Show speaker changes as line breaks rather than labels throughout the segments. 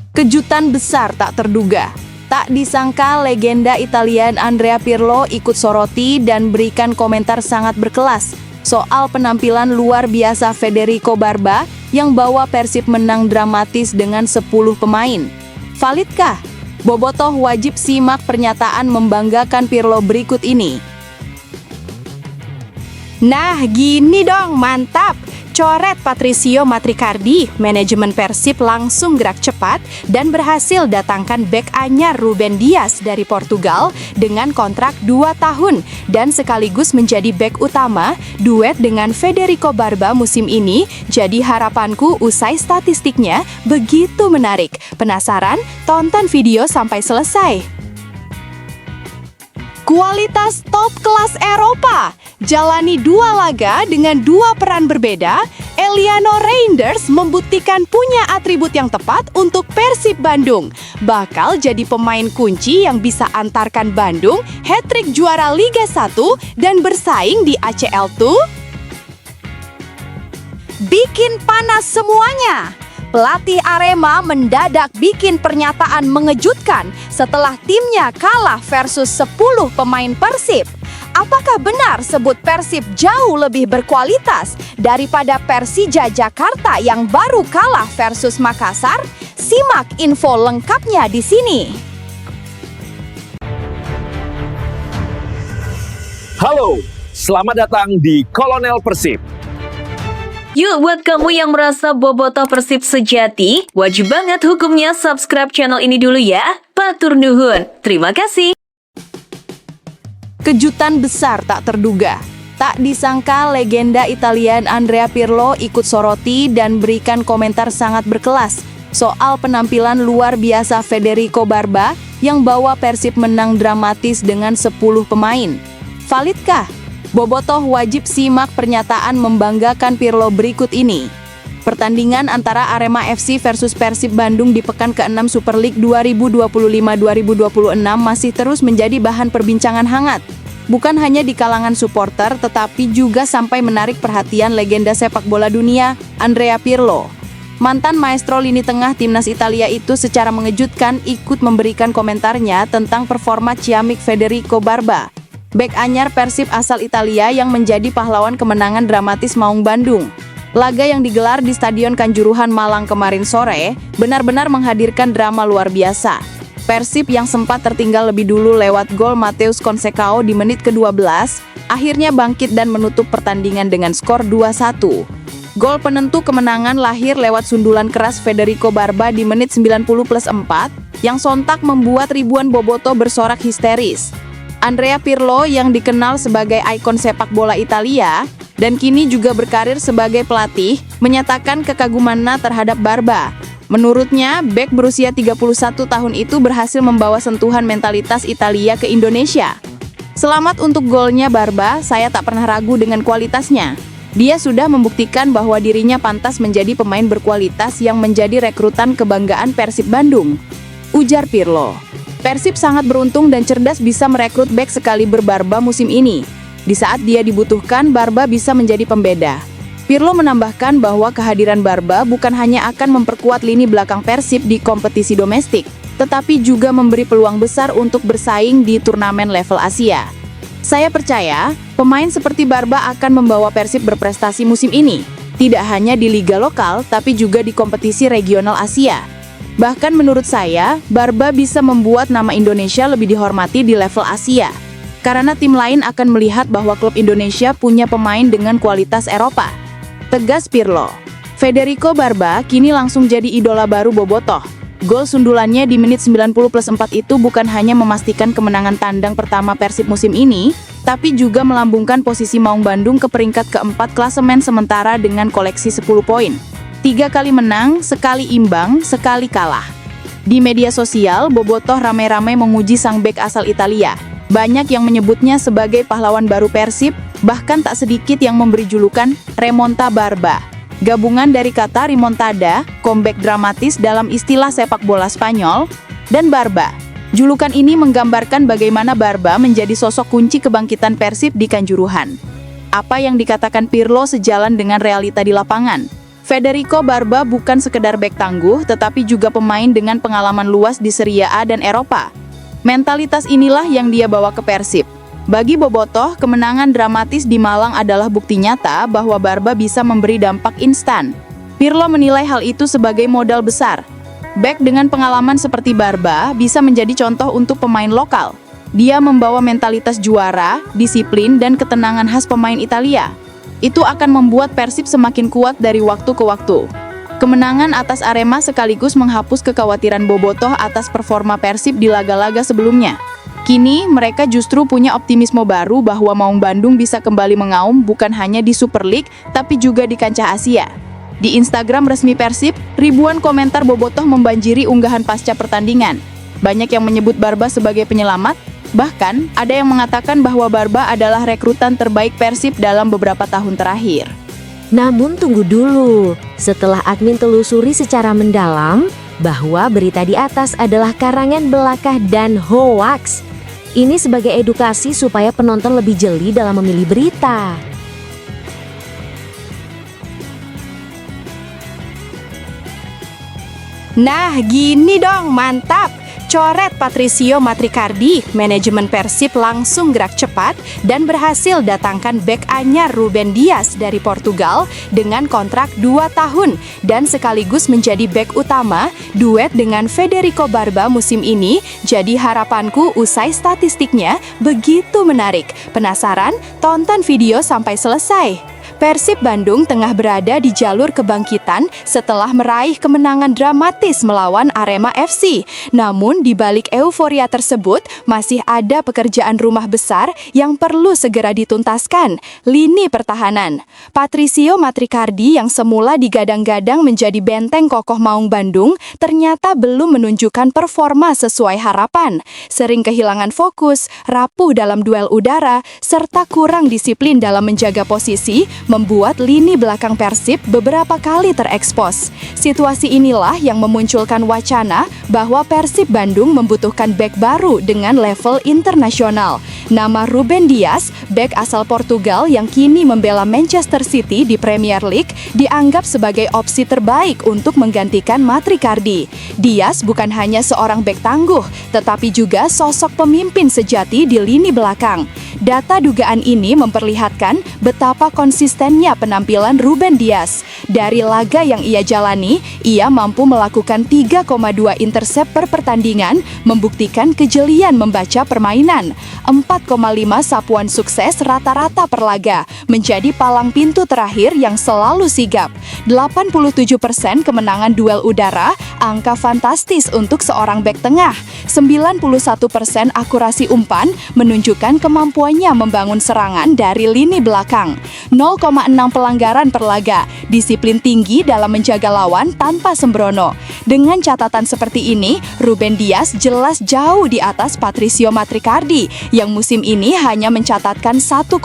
Kejutan besar tak terduga. Tak disangka legenda Italian Andrea Pirlo ikut soroti dan berikan komentar sangat berkelas soal penampilan luar biasa Federico Barba yang bawa Persib menang dramatis dengan 10 pemain. Validkah? Bobotoh wajib simak pernyataan membanggakan Pirlo berikut ini.
Nah, gini dong, mantap! Coret Patricio Matricardi, manajemen Persib langsung gerak cepat dan berhasil datangkan bek anyar Ruben Dias dari Portugal dengan kontrak 2 tahun dan sekaligus menjadi bek utama duet dengan Federico Barba musim ini. Jadi harapanku usai statistiknya begitu menarik. Penasaran? Tonton video sampai selesai. Kualitas top kelas Eropa. Jalani 2 laga dengan 2 peran berbeda, Eliano Reinders membuktikan punya atribut yang tepat untuk Persib Bandung. Bakal jadi pemain kunci yang bisa antarkan Bandung hat-trick juara Liga 1 dan bersaing di ACL tuh. Bikin panas semuanya. Pelatih Arema mendadak bikin pernyataan mengejutkan setelah timnya kalah versus 10 pemain Persib. Apakah benar sebut Persib jauh lebih berkualitas daripada Persija Jakarta yang baru kalah versus Makassar? Simak info lengkapnya di sini.
Halo, selamat datang di Kolonel Persib.
Yuk, buat kamu yang merasa bobotoh Persib sejati, wajib banget hukumnya subscribe channel ini dulu ya. Matur nuhun. Terima kasih.
Kejutan besar tak terduga. Tak disangka legenda Italian Andrea Pirlo ikut soroti dan berikan komentar sangat berkelas soal penampilan luar biasa Federico Barba yang bawa Persib menang dramatis dengan 10 pemain. Validkah? Bobotoh wajib simak pernyataan membanggakan Pirlo berikut ini. Pertandingan antara Arema FC versus Persib Bandung di pekan ke-6 Super League 2025-2026 masih terus menjadi bahan perbincangan hangat. Bukan hanya di kalangan supporter, tetapi juga sampai menarik perhatian legenda sepak bola dunia, Andrea Pirlo. Mantan maestro lini tengah timnas Italia itu secara mengejutkan ikut memberikan komentarnya tentang performa ciamik Federico Barba, bek anyar Persib asal Italia yang menjadi pahlawan kemenangan dramatis Maung Bandung. Laga yang digelar di Stadion Kanjuruhan Malang kemarin sore benar-benar menghadirkan drama luar biasa. Persib yang sempat tertinggal lebih dulu lewat gol Matheus Conceição di menit ke-12, akhirnya bangkit dan menutup pertandingan dengan skor 2-1. Gol penentu kemenangan lahir lewat sundulan keras Federico Barba di menit 90+4, yang sontak membuat ribuan bobotoh bersorak histeris. Andrea Pirlo yang dikenal sebagai ikon sepak bola Italia dan kini juga berkarir sebagai pelatih, menyatakan kekagumannya terhadap Barba. Menurutnya, bek berusia 31 tahun itu berhasil membawa sentuhan mentalitas Italia ke Indonesia. Selamat untuk golnya Barba, saya tak pernah ragu dengan kualitasnya. Dia sudah membuktikan bahwa dirinya pantas menjadi pemain berkualitas yang menjadi rekrutan kebanggaan Persib Bandung, ujar Pirlo. Persib sangat beruntung dan cerdas bisa merekrut bek sekaliber Barba musim ini. Di saat dia dibutuhkan, Barba bisa menjadi pembeda. Pirlo menambahkan bahwa kehadiran Barba bukan hanya akan memperkuat lini belakang Persib di kompetisi domestik, tetapi juga memberi peluang besar untuk bersaing di turnamen level Asia. Saya percaya, pemain seperti Barba akan membawa Persib berprestasi musim ini, tidak hanya di liga lokal, tapi juga di kompetisi regional Asia. Bahkan menurut saya, Barba bisa membuat nama Indonesia lebih dihormati di level Asia, karena tim lain akan melihat bahwa klub Indonesia punya pemain dengan kualitas Eropa, tegas Pirlo. Federico Barba kini langsung jadi idola baru bobotoh. Gol sundulannya di menit 90+4 itu bukan hanya memastikan kemenangan tandang pertama Persib musim ini, tapi juga melambungkan posisi Maung Bandung ke peringkat keempat klasemen sementara dengan koleksi 10 poin. 3 kali menang, sekali imbang, sekali kalah. Di media sosial, bobotoh ramai-ramai memuji sang bek asal Italia. Banyak yang menyebutnya sebagai pahlawan baru Persib, bahkan tak sedikit yang memberi julukan Remonta Barba. Gabungan dari kata remontada, comeback dramatis dalam istilah sepak bola Spanyol, dan Barba. Julukan ini menggambarkan bagaimana Barba menjadi sosok kunci kebangkitan Persib di Kanjuruhan. Apa yang dikatakan Pirlo sejalan dengan realita di lapangan. Federico Barba bukan sekedar bek tangguh, tetapi juga pemain dengan pengalaman luas di Serie A dan Eropa. Mentalitas inilah yang dia bawa ke Persib. Bagi Bobotoh, kemenangan dramatis di Malang adalah bukti nyata bahwa Barba bisa memberi dampak instan. Pirlo menilai hal itu sebagai modal besar. Bek dengan pengalaman seperti Barba bisa menjadi contoh untuk pemain lokal. Dia membawa mentalitas juara, disiplin, dan ketenangan khas pemain Italia. Itu akan membuat Persib semakin kuat dari waktu ke waktu. Kemenangan atas Arema sekaligus menghapus kekhawatiran Bobotoh atas performa Persib di laga-laga sebelumnya. Kini, mereka justru punya optimisme baru bahwa Maung Bandung bisa kembali mengaum bukan hanya di Super League, tapi juga di kancah Asia. Di Instagram resmi Persib, ribuan komentar Bobotoh membanjiri unggahan pasca pertandingan. Banyak yang menyebut Barba sebagai penyelamat. Bahkan, ada yang mengatakan bahwa Barba adalah rekrutan terbaik Persib dalam beberapa tahun terakhir.
Namun tunggu dulu, setelah admin telusuri secara mendalam bahwa berita di atas adalah karangan belaka dan hoaks. Ini sebagai edukasi supaya penonton lebih jeli dalam memilih berita.
Nah, gini dong, mantap! Coret Patricio Matricardi, manajemen Persib langsung gerak cepat dan berhasil datangkan bek anyar Ruben Dias dari Portugal dengan kontrak 2 tahun dan sekaligus menjadi bek utama duet dengan Federico Barba musim ini. Jadi harapanku usai statistiknya begitu menarik. Penasaran? Tonton video sampai selesai. Persib Bandung tengah berada di jalur kebangkitan setelah meraih kemenangan dramatis melawan Arema FC. Namun di balik euforia tersebut masih ada pekerjaan rumah besar yang perlu segera dituntaskan, lini pertahanan. Patricio Matricardi yang semula digadang-gadang menjadi benteng kokoh Maung Bandung ternyata belum menunjukkan performa sesuai harapan. Sering kehilangan fokus, rapuh dalam duel udara, serta kurang disiplin dalam menjaga posisi membuat lini belakang Persib beberapa kali terekspos. Situasi inilah yang memunculkan wacana bahwa Persib Bandung membutuhkan bek baru dengan level internasional. Nama Ruben Dias, bek asal Portugal yang kini membela Manchester City di Premier League, dianggap sebagai opsi terbaik untuk menggantikan Matricardi. Dias bukan hanya seorang bek tangguh, tetapi juga sosok pemimpin sejati di lini belakang. Data dugaan ini memperlihatkan betapa konsistennya penampilan Ruben Dias. Dari laga yang ia jalani, ia mampu melakukan 3,2 intercept per pertandingan, membuktikan kejelian membaca permainan. 4,5 sapuan sukses rata-rata per laga, menjadi palang pintu terakhir yang selalu sigap. 87% kemenangan duel udara, angka fantastis untuk seorang bek tengah. 91% akurasi umpan menunjukkan kemampuannya membangun serangan dari lini belakang. 0,6 pelanggaran per laga, disiplin tinggi dalam menjaga lawan tanpa sembrono. Dengan catatan seperti ini, Ruben Dias jelas jauh di atas Patricio Matricardi yang musim ini hanya mencatatkan 1,1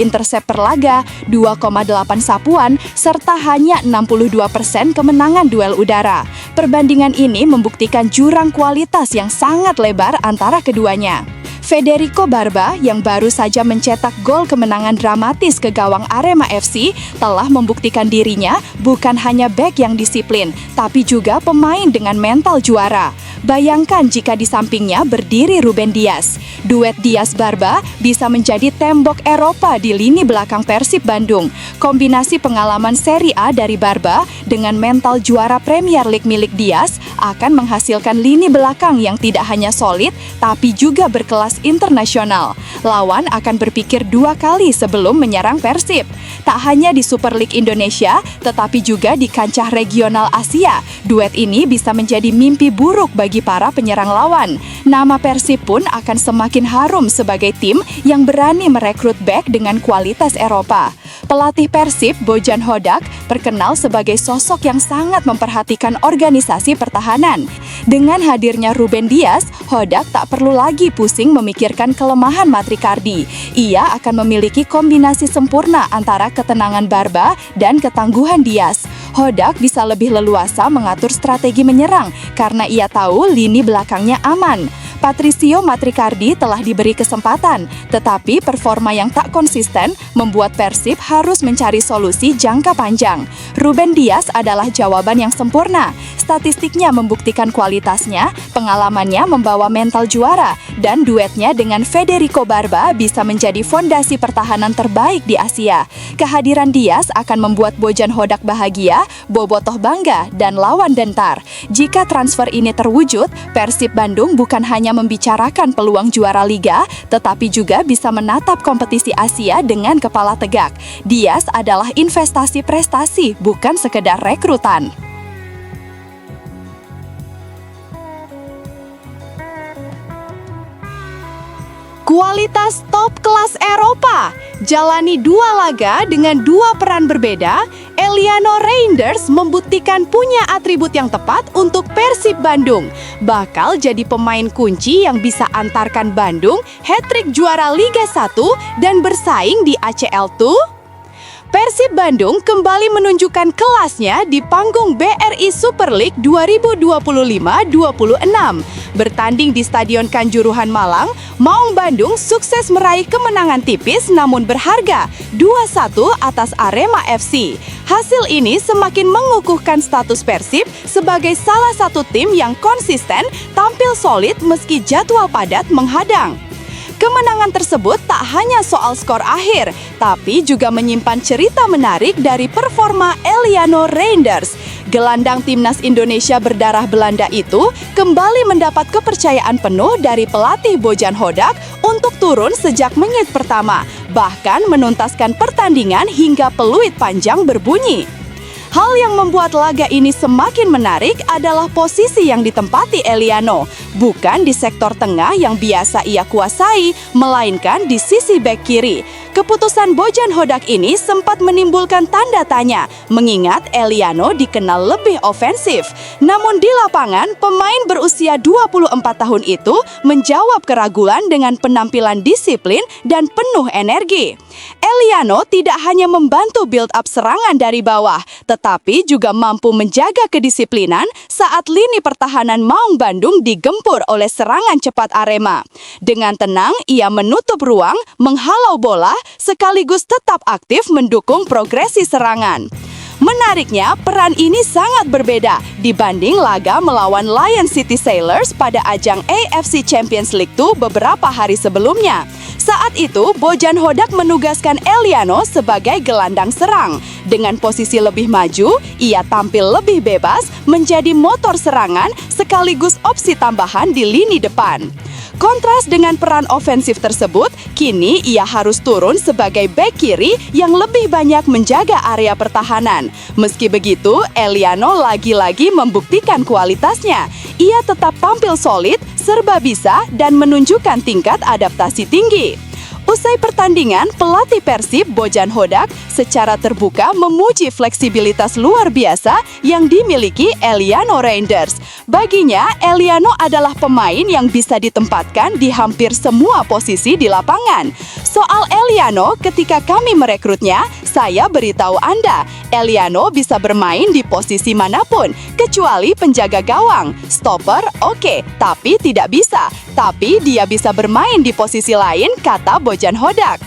intercept per laga, 2,8 sapuan, serta hanya 62% kemenangan duel udara. Perbandingan ini membuktikan jurang kualitas yang sangat lebar antara keduanya. Federico Barba yang baru saja mencetak gol kemenangan dramatis ke gawang Arema FC telah membuktikan dirinya bukan hanya bek yang disiplin, tapi juga pemain dengan mental juara. Bayangkan jika di sampingnya berdiri Ruben Dias. Duet Dias-Barba bisa menjadi tembok Eropa di lini belakang Persib Bandung. Kombinasi pengalaman Serie A dari Barba dengan mental juara Premier League milik Dias akan menghasilkan lini belakang yang tidak hanya solid, tapi juga berkelas internasional. Lawan akan berpikir 2 kali sebelum menyerang Persib. Tak hanya di Super League Indonesia, tetapi juga di kancah regional Asia. Duet ini bisa menjadi mimpi buruk bagi para penyerang lawan. Nama Persib pun akan semakin harum sebagai tim yang berani merekrut bek dengan kualitas Eropa. Pelatih Persib, Bojan Hodak, terkenal sebagai sosok yang sangat memperhatikan organisasi pertahanan. Dengan hadirnya Ruben Dias, Hodak tak perlu lagi pusing memikirkan kelemahan Matricardi. Ia akan memiliki kombinasi sempurna antara ketenangan Barba dan ketangguhan Dias. Hodak bisa lebih leluasa mengatur strategi menyerang karena ia tahu lini belakangnya aman. Patrizio Matricardi telah diberi kesempatan, tetapi performa yang tak konsisten membuat Persib harus mencari solusi jangka panjang. Ruben Dias adalah jawaban yang sempurna. Statistiknya membuktikan kualitasnya, pengalamannya membawa mental juara, dan duetnya dengan Federico Barba bisa menjadi fondasi pertahanan terbaik di Asia. Kehadiran Dias akan membuat Bojan Hodak bahagia, Bobotoh bangga, dan lawan dentar. Jika transfer ini terwujud, Persib Bandung bukan hanya membicarakan peluang juara liga, tetapi juga bisa menatap kompetisi Asia dengan kepala tegak. Dias adalah investasi prestasi, bukan sekedar rekrutan. Kualitas top kelas Eropa. Jalani 2 laga dengan 2 peran berbeda, Eliano Reinders membuktikan punya atribut yang tepat untuk Persib Bandung. Bakal jadi pemain kunci yang bisa antarkan Bandung hat-trick juara Liga 1 dan bersaing di ACL tuh. Persib Bandung kembali menunjukkan kelasnya di panggung BRI Super League 2025-26. Bertanding di Stadion Kanjuruhan Malang, Maung Bandung sukses meraih kemenangan tipis namun berharga 2-1 atas Arema FC. Hasil ini semakin mengukuhkan status Persib sebagai salah satu tim yang konsisten tampil solid meski jadwal padat menghadang. Kemenangan tersebut tak hanya soal skor akhir, tapi juga menyimpan cerita menarik dari performa Eliano Reinders. Gelandang timnas Indonesia berdarah Belanda itu kembali mendapat kepercayaan penuh dari pelatih Bojan Hodak untuk turun sejak menit pertama, bahkan menuntaskan pertandingan hingga peluit panjang berbunyi. Hal yang membuat laga ini semakin menarik adalah posisi yang ditempati Eliano, bukan di sektor tengah yang biasa ia kuasai, melainkan di sisi bek kiri. Keputusan Bojan Hodak ini sempat menimbulkan tanda tanya, mengingat Eliano dikenal lebih ofensif. Namun di lapangan, pemain berusia 24 tahun itu menjawab keraguan dengan penampilan disiplin dan penuh energi. Eliano tidak hanya membantu build up serangan dari bawah, tetapi juga mampu menjaga kedisiplinan saat lini pertahanan Maung Bandung digempur oleh serangan cepat Arema. Dengan tenang, ia menutup ruang, menghalau bola, sekaligus tetap aktif mendukung progresi serangan. Menariknya, peran ini sangat berbeda dibanding laga melawan Lion City Sailors pada ajang AFC Champions League 2 beberapa hari sebelumnya. Saat itu, Bojan Hodak menugaskan Eliano sebagai gelandang serang. Dengan posisi lebih maju, ia tampil lebih bebas, menjadi motor serangan sekaligus opsi tambahan di lini depan. Kontras dengan peran ofensif tersebut, kini ia harus turun sebagai bek kiri yang lebih banyak menjaga area pertahanan. Meski begitu, Eliano lagi-lagi membuktikan kualitasnya. Ia tetap tampil solid, serba bisa, dan menunjukkan tingkat adaptasi tinggi. Usai pertandingan, pelatih Persib Bojan Hodak secara terbuka memuji fleksibilitas luar biasa yang dimiliki Eliano Reinders. Baginya, Eliano adalah pemain yang bisa ditempatkan di hampir semua posisi di lapangan. Soal Eliano, ketika kami merekrutnya, saya beritahu Anda, Eliano bisa bermain di posisi manapun, kecuali penjaga gawang. Stopper, oke, tapi tidak bisa. Tapi dia bisa bermain di posisi lain, kata Bojan Hodak.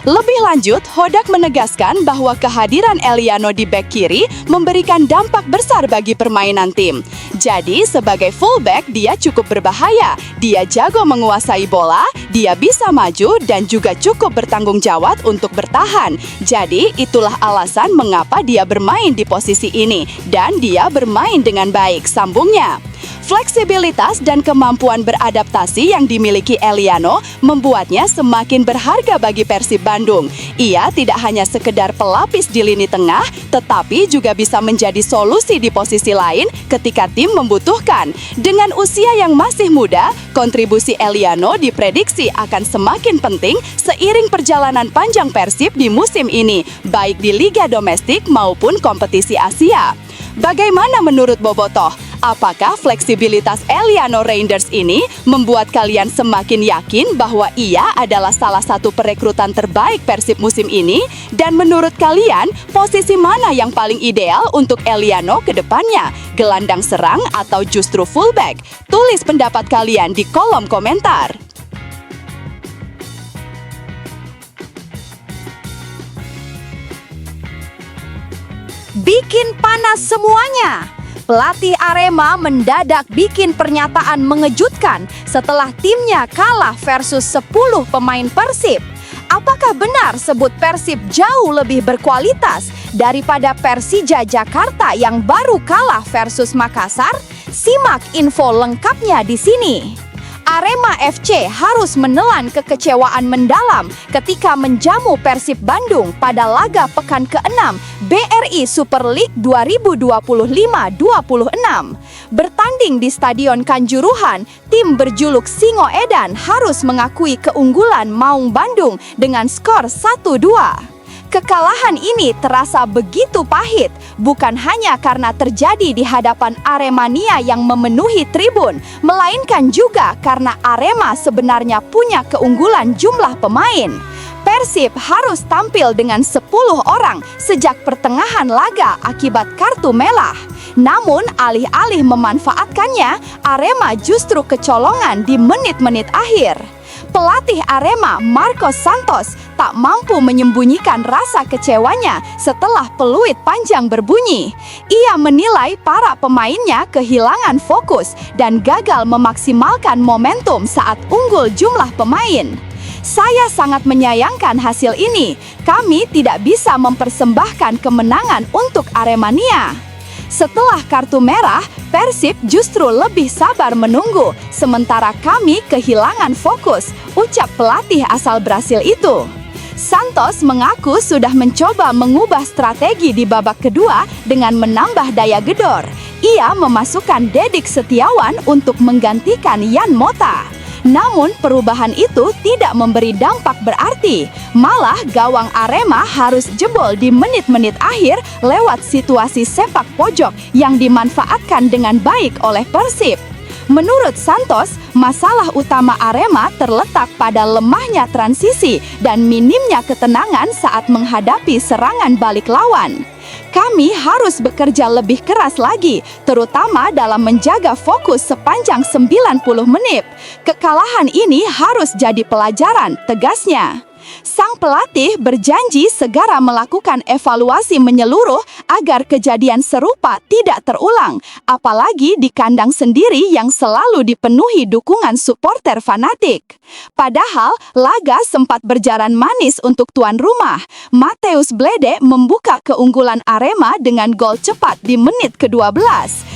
Lebih lanjut, Hodak menegaskan bahwa kehadiran Eliano di bek kiri memberikan dampak besar bagi permainan tim. Jadi, sebagai fullback, dia cukup berbahaya. Dia jago menguasai bola, dia bisa maju, dan juga cukup bertanggung jawab untuk bertahan. Jadi, itulah alasan mengapa dia bermain di posisi ini. Dan dia bermain dengan baik, sambungnya. Fleksibilitas dan kemampuan beradaptasi yang dimiliki Eliano membuatnya semakin berharga bagi Persib Bandung. Ia tidak hanya sekedar pelapis di lini tengah, tetapi juga bisa menjadi solusi di posisi lain ketika tim membutuhkan. Dengan usia yang masih muda, kontribusi Eliano diprediksi akan semakin penting seiring perjalanan panjang Persib di musim ini, baik di liga domestik maupun kompetisi Asia. Bagaimana menurut Bobotoh?
Apakah fleksibilitas Eliano Reinders ini membuat kalian semakin yakin bahwa ia adalah salah satu perekrutan terbaik Persib musim ini? Dan menurut kalian, posisi mana yang paling ideal untuk Eliano ke depannya? Gelandang serang atau justru fullback? Tulis pendapat kalian di kolom komentar.
Bikin panas semuanya. Pelatih Arema mendadak bikin pernyataan mengejutkan setelah timnya kalah versus 10 pemain Persib. Apakah benar sebut Persib jauh lebih berkualitas daripada Persija Jakarta yang baru kalah versus Makassar? Simak info lengkapnya di sini. Arema FC harus menelan kekecewaan mendalam ketika menjamu Persib Bandung pada laga pekan ke-6 BRI Super League 2025-26. Bertanding di Stadion Kanjuruhan, tim berjuluk Singo Edan harus mengakui keunggulan Maung Bandung dengan skor 1-2. Kekalahan ini terasa begitu pahit, bukan hanya karena terjadi di hadapan Aremania yang memenuhi tribun, melainkan juga karena Arema sebenarnya punya keunggulan jumlah pemain. Persib harus tampil dengan 10 orang sejak pertengahan laga akibat kartu merah. Namun, alih-alih memanfaatkannya, Arema justru kecolongan di menit-menit akhir. Pelatih Arema, Marcos Santos, tak mampu menyembunyikan rasa kecewanya setelah peluit panjang berbunyi. Ia menilai para pemainnya kehilangan fokus dan gagal memaksimalkan momentum saat unggul jumlah pemain. Saya sangat menyayangkan hasil ini. Kami tidak bisa mempersembahkan kemenangan untuk Aremania. Setelah kartu merah, Persib justru lebih sabar menunggu, sementara kami kehilangan fokus, ucap pelatih asal Brasil itu. Santos mengaku sudah mencoba mengubah strategi di babak kedua dengan menambah daya gedor. Ia memasukkan Dedik Setiawan untuk menggantikan Yan Mota. Namun perubahan itu tidak memberi dampak berarti. Malah gawang Arema harus jebol di menit-menit akhir lewat situasi sepak pojok yang dimanfaatkan dengan baik oleh Persib. Menurut Santos, masalah utama Arema terletak pada lemahnya transisi dan minimnya ketenangan saat menghadapi serangan balik lawan. Kami harus bekerja lebih keras lagi, terutama dalam menjaga fokus sepanjang 90 menit. Kekalahan ini harus jadi pelajaran, tegasnya. Sang pelatih berjanji segera melakukan evaluasi menyeluruh agar kejadian serupa tidak terulang, apalagi di kandang sendiri yang selalu dipenuhi dukungan supporter fanatik. Padahal, laga sempat berjalan manis untuk tuan rumah. Mateus Blede membuka keunggulan Arema dengan gol cepat di menit ke-12.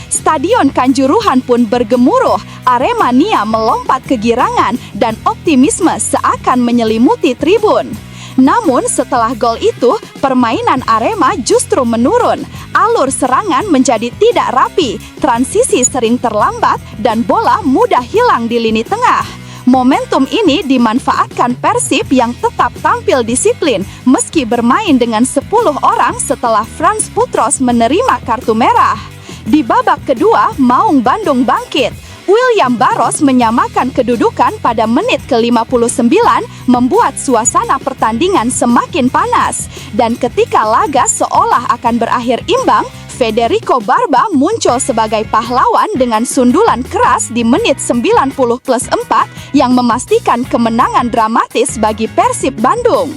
Stadion Kanjuruhan pun bergemuruh, Aremania melompat kegirangan dan optimisme seakan menyelimuti tribun. Namun setelah gol itu, permainan Arema justru menurun. Alur serangan menjadi tidak rapi, transisi sering terlambat, dan bola mudah hilang di lini tengah. Momentum ini dimanfaatkan Persib yang tetap tampil disiplin meski bermain dengan 10 orang setelah Frans Putros menerima kartu merah. Di babak kedua, Maung Bandung bangkit. William Barros menyamakan kedudukan pada menit ke-59, membuat suasana pertandingan semakin panas. Dan ketika laga seolah akan berakhir imbang, Federico Barba muncul sebagai pahlawan dengan sundulan keras di menit 90+4 yang memastikan kemenangan dramatis bagi Persib Bandung.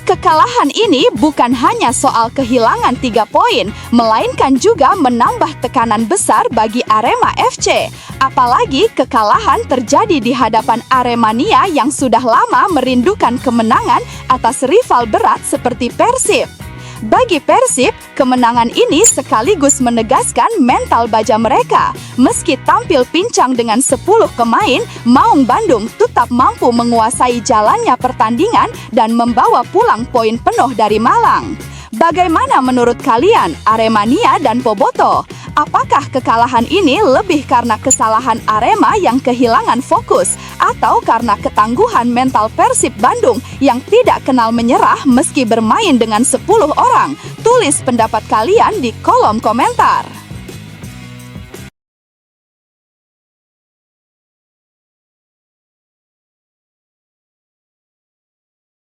Kekalahan ini bukan hanya soal kehilangan 3 poin, melainkan juga menambah tekanan besar bagi Arema FC. Apalagi kekalahan terjadi di hadapan Aremania yang sudah lama merindukan kemenangan atas rival berat seperti Persib. Bagi Persib, kemenangan ini sekaligus menegaskan mental baja mereka. Meski tampil pincang dengan 10 pemain, Maung Bandung tetap mampu menguasai jalannya pertandingan dan membawa pulang poin penuh dari Malang. Bagaimana menurut kalian, Aremania dan Boboto? Apakah kekalahan ini lebih karena kesalahan Arema yang kehilangan fokus atau karena ketangguhan mental Persib Bandung yang tidak kenal menyerah meski bermain dengan 10 orang? Tulis pendapat kalian di kolom komentar.